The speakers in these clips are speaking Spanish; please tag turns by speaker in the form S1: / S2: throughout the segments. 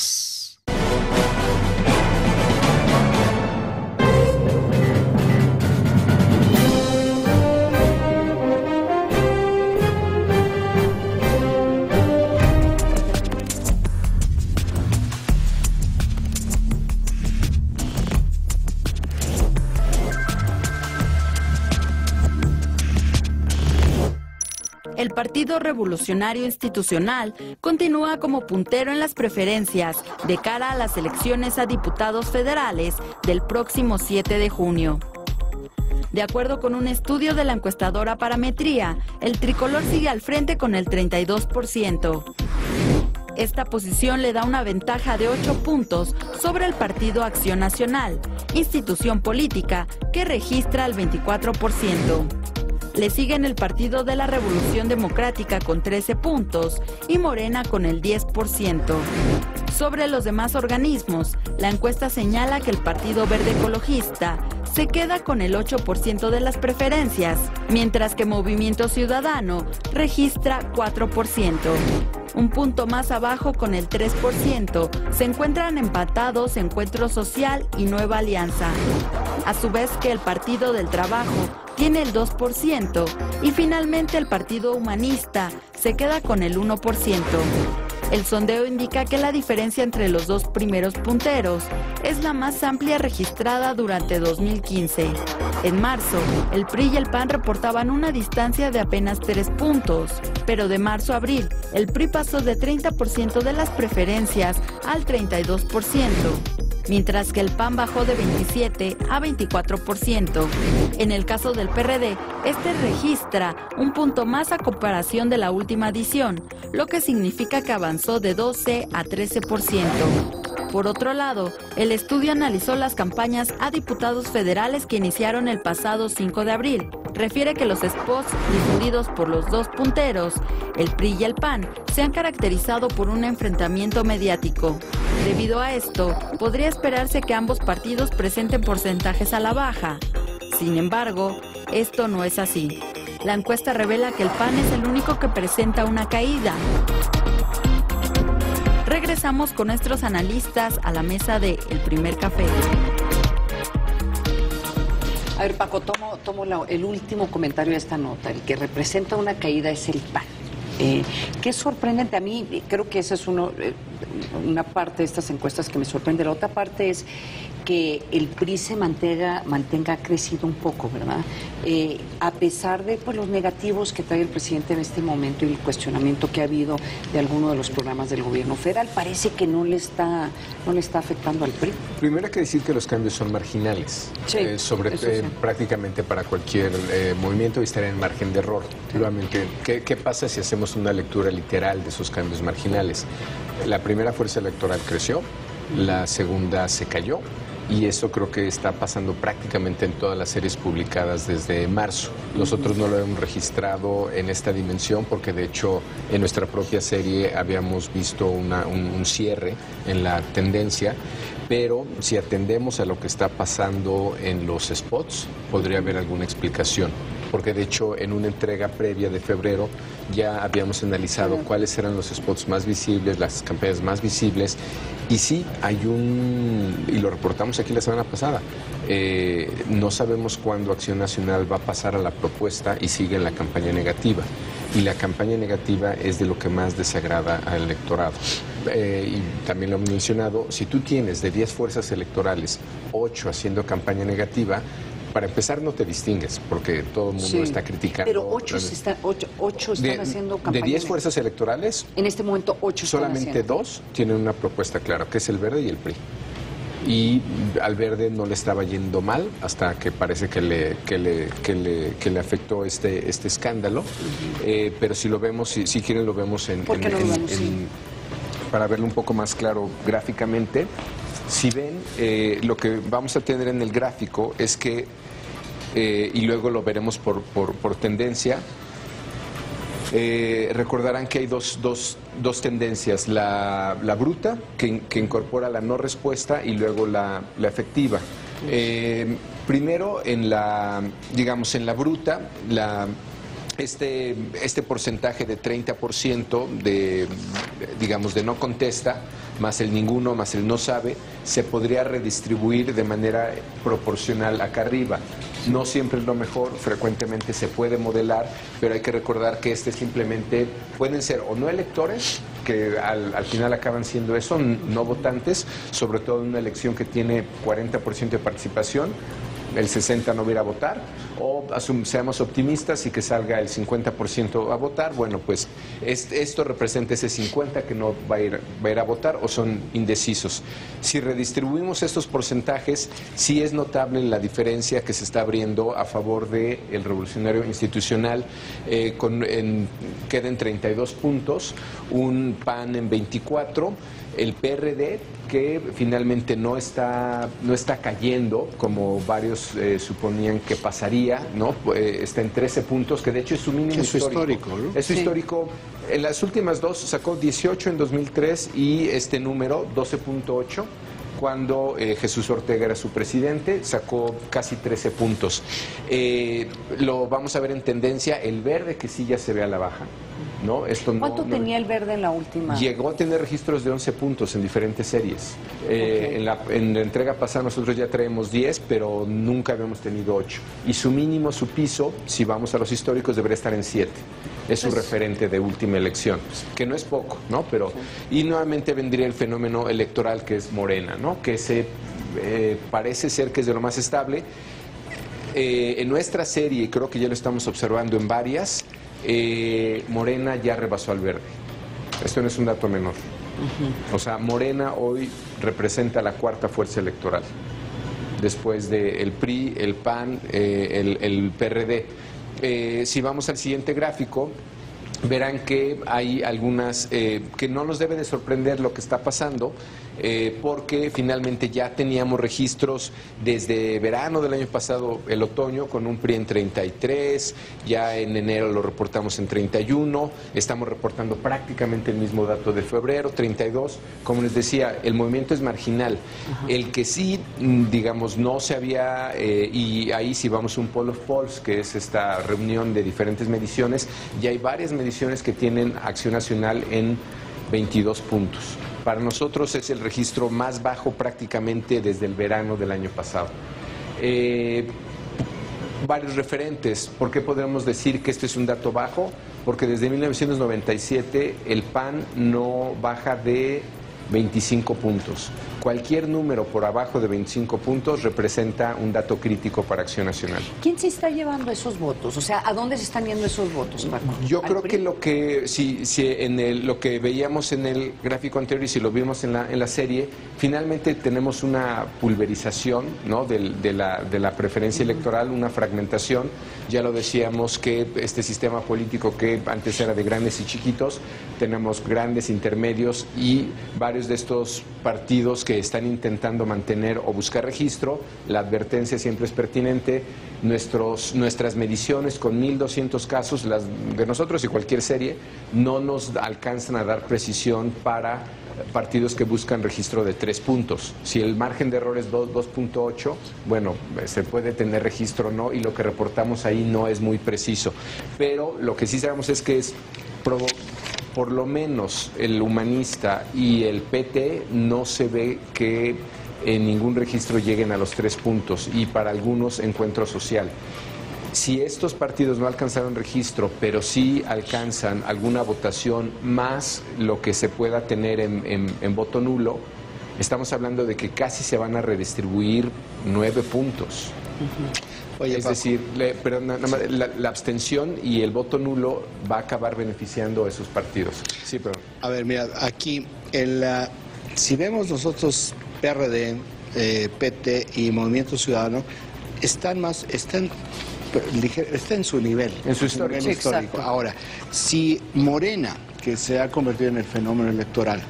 S1: más.
S2: El Partido Revolucionario Institucional continúa como puntero en las preferencias de cara a las elecciones a diputados federales del próximo 7 de junio. De acuerdo con un estudio de la encuestadora Parametría, el tricolor sigue al frente con el 32%. Esta posición le da una ventaja de 8 puntos sobre el Partido Acción Nacional, institución política que registra el 24%. Le siguen el Partido de la Revolución Democrática con 13 puntos y Morena con el 10%. Sobre los demás organismos, la encuesta señala que el Partido Verde Ecologista se queda con el 8% de las preferencias, mientras que Movimiento Ciudadano registra 4%. Un punto más abajo, con el 3%, se encuentran empatados Encuentro Social y Nueva Alianza. A su vez que el Partido del Trabajo tiene el 2% y finalmente el Partido Humanista se queda con el 1%. El sondeo indica que la diferencia entre los dos primeros punteros es la más amplia registrada durante 2015. En marzo, el PRI y el PAN reportaban una distancia de apenas 3 puntos, pero de marzo a abril, el PRI pasó de 30% de las preferencias al 32%. Mientras que el PAN bajó de 27 a 24%. En el caso del PRD, este registra un punto más a comparación de la última edición, lo que significa que avanzó de 12 a 13%. Por otro lado, el estudio analizó las campañas a diputados federales que iniciaron el pasado 5 de abril. Refiere que los spots difundidos por los dos punteros, el PRI y el PAN, se han caracterizado por un enfrentamiento mediático. Debido a esto, podría esperarse que ambos partidos presenten porcentajes a la baja. Sin embargo, esto no es así. La encuesta revela que el PAN es el único que presenta una caída. Regresamos con nuestros analistas a la mesa de El Primer Café.
S3: A ver, Paco, tomo el último comentario de esta nota. El que representa una caída es el PAN. Qué sorprendente. A mí creo que esa es una parte de estas encuestas que me sorprende. La otra parte es que el PRI se mantenga crecido un poco, ¿verdad? A pesar de los negativos que trae el presidente en este momento y el cuestionamiento que ha habido de alguno de los programas del gobierno federal, parece que no le está afectando al PRI.
S4: Primero hay que decir que los cambios son marginales,
S3: sí,
S4: prácticamente para cualquier movimiento y estar en margen de error. Nuevamente, ¿qué pasa si hacemos una lectura literal de esos cambios marginales? La primera fuerza electoral creció, la segunda se cayó. Y eso creo que está pasando prácticamente en todas las series publicadas desde marzo. Nosotros no lo hemos registrado en esta dimensión porque de hecho en nuestra propia serie habíamos visto un cierre en la tendencia, pero si atendemos a lo que está pasando en los spots, podría haber alguna explicación. Porque de hecho en una entrega previa de febrero ya habíamos analizado cuáles eran los spots más visibles, las campañas más visibles, y sí hay y lo reportamos aquí la semana pasada, no sabemos cuándo Acción Nacional va a pasar a la propuesta y sigue en la campaña negativa. Y la campaña negativa es de lo que más desagrada al electorado. Y también lo hemos mencionado, si tú tienes de 10 fuerzas electorales, 8 haciendo campaña negativa, para empezar no te distingues, porque todo el mundo está criticando.
S3: Pero 8 están haciendo campaña.
S4: De 10 fuerzas electorales,
S3: en este momento 8
S4: solamente 2 tienen una propuesta clara, que es el Verde y el PRI. Y al Verde no le estaba yendo mal hasta que parece que le afectó este escándalo. Pero si lo vemos, si quieren lo vemos para verlo un poco más claro gráficamente. Si ven, lo que vamos a tener en el gráfico es que, y luego lo veremos por tendencia, recordarán que hay dos tendencias, la bruta, que incorpora la no respuesta, y luego la efectiva. Primero, en la bruta, este porcentaje de 30% de no contesta más el ninguno, más el no sabe, se podría redistribuir de manera proporcional acá arriba. No siempre es lo mejor, frecuentemente se puede modelar, pero hay que recordar que simplemente pueden ser o no electores, que al final acaban siendo eso, no votantes, sobre todo en una elección que tiene 40% de participación, el 60% no va a ir a votar, o seamos optimistas y que salga el 50% a votar. Bueno, pues esto representa ese 50% que no va a ir a votar o son indecisos. Si redistribuimos estos porcentajes, sí es notable la diferencia que se está abriendo a favor del Revolucionario Institucional, queda en 32 puntos, un PAN en 24, el PRD, que finalmente no está cayendo, como varios suponían que pasaría, ¿no? Está en 13 puntos, que de hecho es su mínimo histórico, ¿no? Es su histórico. En las últimas dos sacó 18 en 2003 y este número, 12.8, cuando Jesús Ortega era su presidente, sacó casi 13 puntos. Lo vamos a ver en tendencia, el verde que sí ya se ve a la baja, ¿no?
S3: ¿Cuánto tenía el verde en la última?
S4: Llegó a tener registros de 11 puntos en diferentes series. En la entrega pasada nosotros ya traemos 10, pero nunca habíamos tenido 8. Y su mínimo, su piso, si vamos a los históricos, debería estar en 7. Es su referente de última elección, que no es poco, ¿no? Pero, y nuevamente vendría el fenómeno electoral que es Morena, ¿no? Que parece ser que es de lo más estable. En nuestra serie, creo que ya lo estamos observando en varias, Morena ya rebasó al verde. Esto no es un dato menor. O sea, Morena hoy representa la cuarta fuerza electoral, después del PRI, el PAN, el PRD. Si vamos al siguiente gráfico, verán que hay algunas que no nos debe de sorprender lo que está pasando, porque finalmente ya teníamos registros desde verano del año pasado, el otoño, con un PRI en 33, ya en enero lo reportamos en 31, estamos reportando prácticamente el mismo dato de febrero, 32. Como les decía, el movimiento es marginal. El que sí, digamos, no se había, y ahí si vamos a un poll of polls, que es esta reunión de diferentes mediciones, ya hay varias mediciones que tienen Acción Nacional en 22 puntos. Para nosotros es el registro más bajo prácticamente desde el verano del año pasado. Varios referentes. ¿Por qué podemos decir que este es un dato bajo? Porque desde 1997 el PAN no baja de 25 puntos. Cualquier número por abajo de 25 puntos representa un dato crítico para Acción Nacional.
S3: ¿Quién se está llevando esos votos? O sea, ¿a dónde se están yendo esos votos, Paco?
S4: Yo creo que lo que veíamos en el gráfico anterior y si lo vimos en la serie, finalmente tenemos una pulverización, ¿no? de la preferencia electoral, una fragmentación. Ya lo decíamos que este sistema político que antes era de grandes y chiquitos, tenemos grandes, intermedios y varios de estos partidos que están intentando mantener o buscar registro. La advertencia siempre es pertinente. Nuestras mediciones con 1.200 casos, las de nosotros y cualquier serie, no nos alcanzan a dar precisión para partidos que buscan registro de 3 puntos. Si el margen de error es 2.8, bueno, se puede tener registro o no, y lo que reportamos ahí no es muy preciso. Pero lo que sí sabemos es que por lo menos el Humanista y el PT no se ve que en ningún registro lleguen a los 3 puntos, y para algunos Encuentro Social. Si estos partidos no alcanzaron registro, pero sí alcanzan alguna votación más lo que se pueda tener en voto nulo, estamos hablando de que casi se van a redistribuir 9 puntos. Oye, es decir, la abstención y el voto nulo va a acabar beneficiando a esos partidos. Sí, pero...
S1: A ver, mira, aquí, si vemos nosotros PRD, PT y Movimiento Ciudadano, está en su nivel.
S4: En su historia.
S1: Sí, histórico. Ahora, si Morena, que se ha convertido en el fenómeno electoral,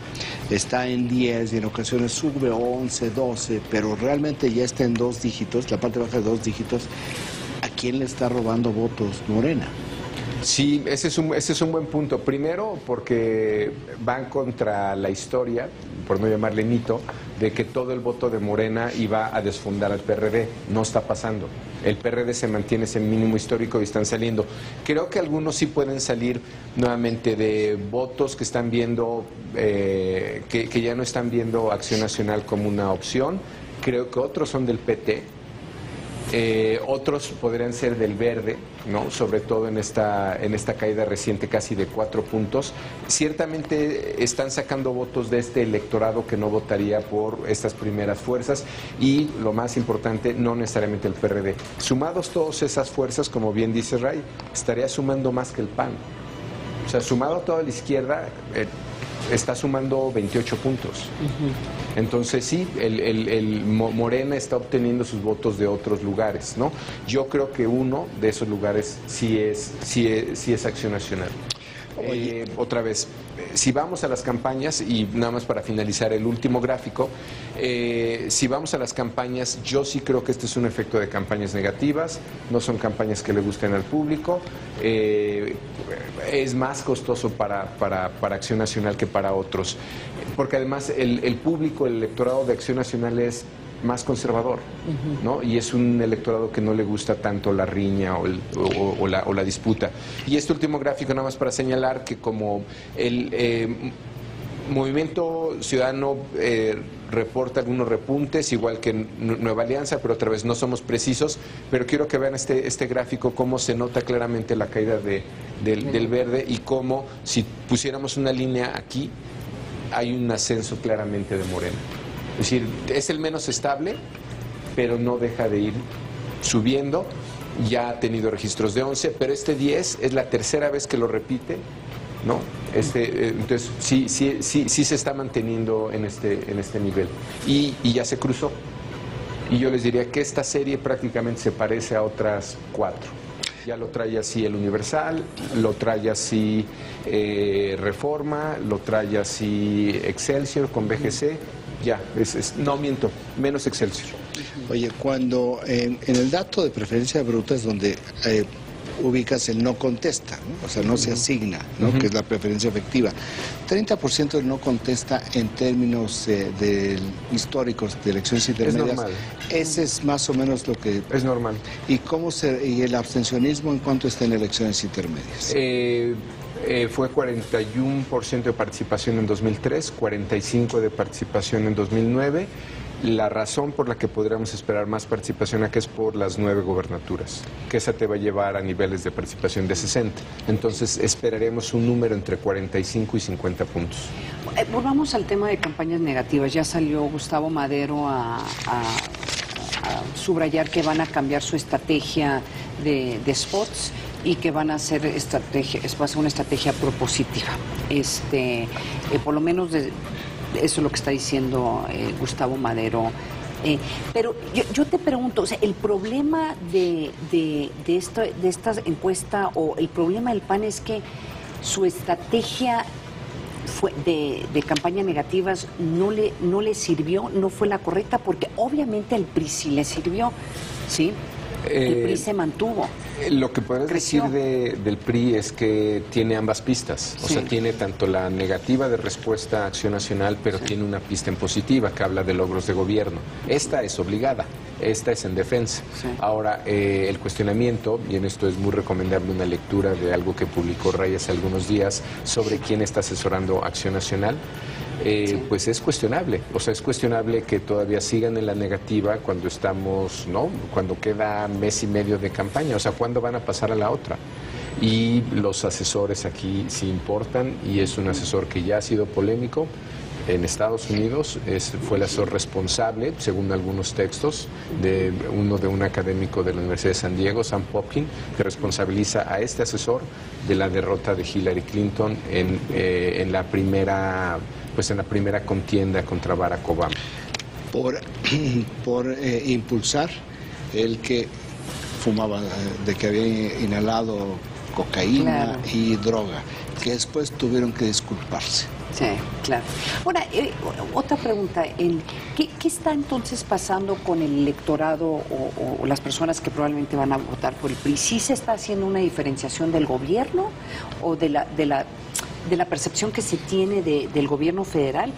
S1: está en 10 y en ocasiones sube 11, 12, pero realmente ya está en 2 dígitos, la parte baja de 2 dígitos, ¿a quién le está robando votos Morena?
S4: Sí, ese es un buen punto. Primero, porque van contra la historia, por no llamarle mito, de que todo el voto de Morena iba a desfondar al PRD. No está pasando. El PRD se mantiene ese mínimo histórico y están saliendo. Creo que algunos sí pueden salir nuevamente de votos que están viendo, que ya no están viendo Acción Nacional como una opción. Creo que otros son del PT. Otros podrían ser del Verde, ¿no? Sobre todo en esta caída reciente casi de 4 puntos. Ciertamente están sacando votos de este electorado que no votaría por estas primeras fuerzas y, lo más importante, no necesariamente el PRD. Sumados todas esas fuerzas, como bien dice Ray, estaría sumando más que el PAN. O sea, sumado a toda la izquierda, está sumando 28 puntos. Entonces sí, el Morena está obteniendo sus votos de otros lugares, ¿no? Yo creo que uno de esos lugares sí es Acción Nacional. Otra vez, si vamos a las campañas, y nada más para finalizar el último gráfico, si vamos a las campañas, yo sí creo que este es un efecto de campañas negativas, no son campañas que le gusten al público, es más costoso para Acción Nacional que para otros, porque además el público, el electorado de Acción Nacional es más conservador, ¿no? Y es un electorado que no le gusta tanto la riña o la disputa. Y este último gráfico nada más para señalar que como el Movimiento Ciudadano reporta algunos repuntes, igual que Nueva Alianza, pero otra vez no somos precisos, pero quiero que vean este gráfico cómo se nota claramente la caída del Verde y cómo si pusiéramos una línea aquí, hay un ascenso claramente de Morena. Es decir, es el menos estable, pero no deja de ir subiendo. Ya ha tenido registros de 11, pero este 10 es la tercera vez que lo repite, ¿no? Entonces, sí se está manteniendo en este nivel. Y ya se cruzó. Y yo les diría que esta serie prácticamente se parece a otras 4. Ya lo trae así el Universal, lo trae así Reforma, lo trae así Excelsior con BGC. Ya, no miento, menos Excelsior.
S1: Oye, cuando en el dato de preferencia bruta es donde ubicas el no contesta, ¿no? O sea, no se asigna, ¿no? Que es la preferencia efectiva. 30% del no contesta en términos históricos de elecciones intermedias.
S4: Es normal.
S1: Ese es más o menos lo que...
S4: Es normal.
S1: ¿Y el abstencionismo en cuánto está en elecciones intermedias?
S4: Fue 41% de participación en 2003, 45% de participación en 2009. La razón por la que podríamos esperar más participación aquí es por las 9 gobernaturas, que esa te va a llevar a niveles de participación de 60. Entonces esperaremos un número entre 45 y 50 puntos.
S3: Volvamos al tema de campañas negativas. Ya salió Gustavo Madero a subrayar que van a cambiar su estrategia de spots y que van a hacer una estrategia propositiva. Por lo menos eso es lo que está diciendo Gustavo Madero. Pero yo te pregunto, o sea, el problema de esta encuesta o el problema del PAN es que su estrategia de campañas negativas no le sirvió, no fue la correcta, porque obviamente al PRI sí le sirvió, ¿sí? El PRI se mantuvo.
S4: Lo que podrías decir del PRI es que tiene ambas pistas. O sea, tiene tanto la negativa de respuesta a Acción Nacional, pero tiene una pista en positiva que habla de logros de gobierno. Esta es obligada, esta es en defensa. Ahora, el cuestionamiento, y en esto es muy recomendable una lectura de algo que publicó Ray hace algunos días sobre quién está asesorando Acción Nacional. Pues es cuestionable, o sea, es cuestionable que todavía sigan en la negativa cuando estamos, ¿no? Cuando queda mes y medio de campaña, o sea, ¿cuándo van a pasar a la otra? Y los asesores aquí sí importan, y es un asesor que ya ha sido polémico en Estados Unidos, fue el asesor responsable, según algunos textos, de un académico de la Universidad de San Diego, Sam Popkin, que responsabiliza a este asesor de la derrota de Hillary Clinton en la primera contienda contra Barack Obama.
S1: Por impulsar el que fumaba, de que había inhalado cocaína y droga, que después tuvieron que disculparse.
S3: Sí, claro. Ahora, otra pregunta, ¿qué está entonces pasando con el electorado o las personas que probablemente van a votar por el PRI? ¿Sí se está haciendo una diferenciación del gobierno o de la percepción que se tiene del gobierno federal,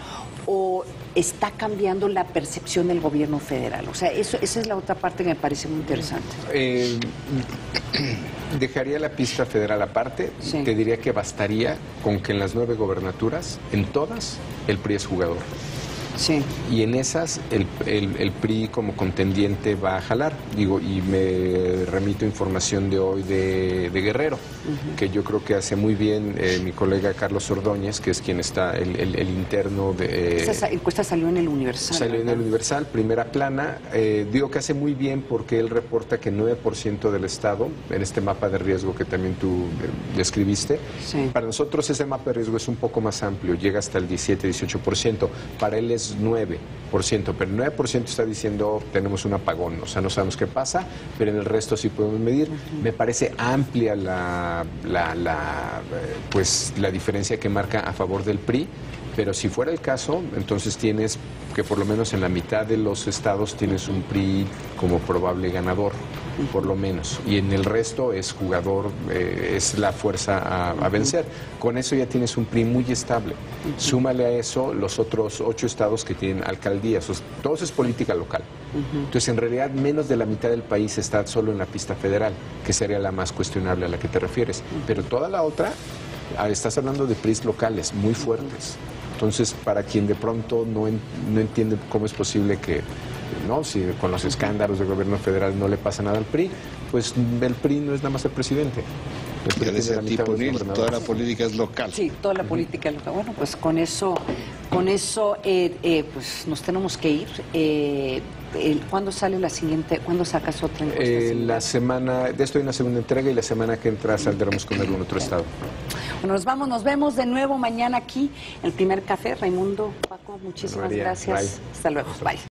S3: o está cambiando la percepción del gobierno federal? O sea, esa es la otra parte que me parece muy interesante.
S4: Dejaría la pista federal aparte.
S3: Sí.
S4: Te diría que bastaría con que en las 9 gobernaturas, en todas, el PRI es jugador.
S3: Sí.
S4: Y en esas el PRI como contendiente va a jalar. Digo, y me remito a información de hoy de Guerrero, que yo creo que hace muy bien mi colega Carlos Ordóñez, que es quien está, el interno de...
S3: Esa encuesta salió en el Universal.
S4: Salió en
S3: ¿verdad?
S4: el Universal, primera plana. Digo que hace muy bien porque él reporta que 9% del Estado, en este mapa de riesgo que también tú describiste,
S3: Sí.
S4: para nosotros ese mapa de riesgo es un poco más amplio, llega hasta el 17-18%. Para él es 9%, pero el 9% está diciendo tenemos un apagón, o sea, no sabemos qué pasa, pero en el resto sí podemos medir. Me parece amplia la diferencia que marca a favor del PRI, pero si fuera el caso, entonces tienes que por lo menos en la mitad de los estados tienes un PRI como probable ganador, por lo menos, y en el resto es jugador, es la fuerza a vencer. Con eso ya tienes un PRI muy estable. Súmale a eso los otros 8 estados que tienen alcaldías, todo eso es política local. Entonces, en realidad, menos de la mitad del país está solo en la pista federal, que sería la más cuestionable a la que te refieres. Pero toda la otra, estás hablando de PRIs locales muy fuertes. Entonces, para quien de pronto no entiende cómo es posible que, ¿no? Si con los escándalos del gobierno federal no le pasa nada al PRI, pues el PRI no es nada más el presidente. El PRI tiene la mitad de los gobernadores.
S1: Toda la política es local.
S3: Sí, toda la política local. Bueno, pues con eso pues nos tenemos que ir. ¿Cuándo sale la siguiente? ¿Cuándo sacas otra encuesta?
S4: La semana, de esto hay una segunda entrega y la semana que entra saldremos con algún otro estado.
S3: Bueno, nos vemos de nuevo mañana aquí en el primer café. Raimundo, Paco, muchísimas
S4: María,
S3: gracias.
S4: bye.
S3: Hasta luego. Bye.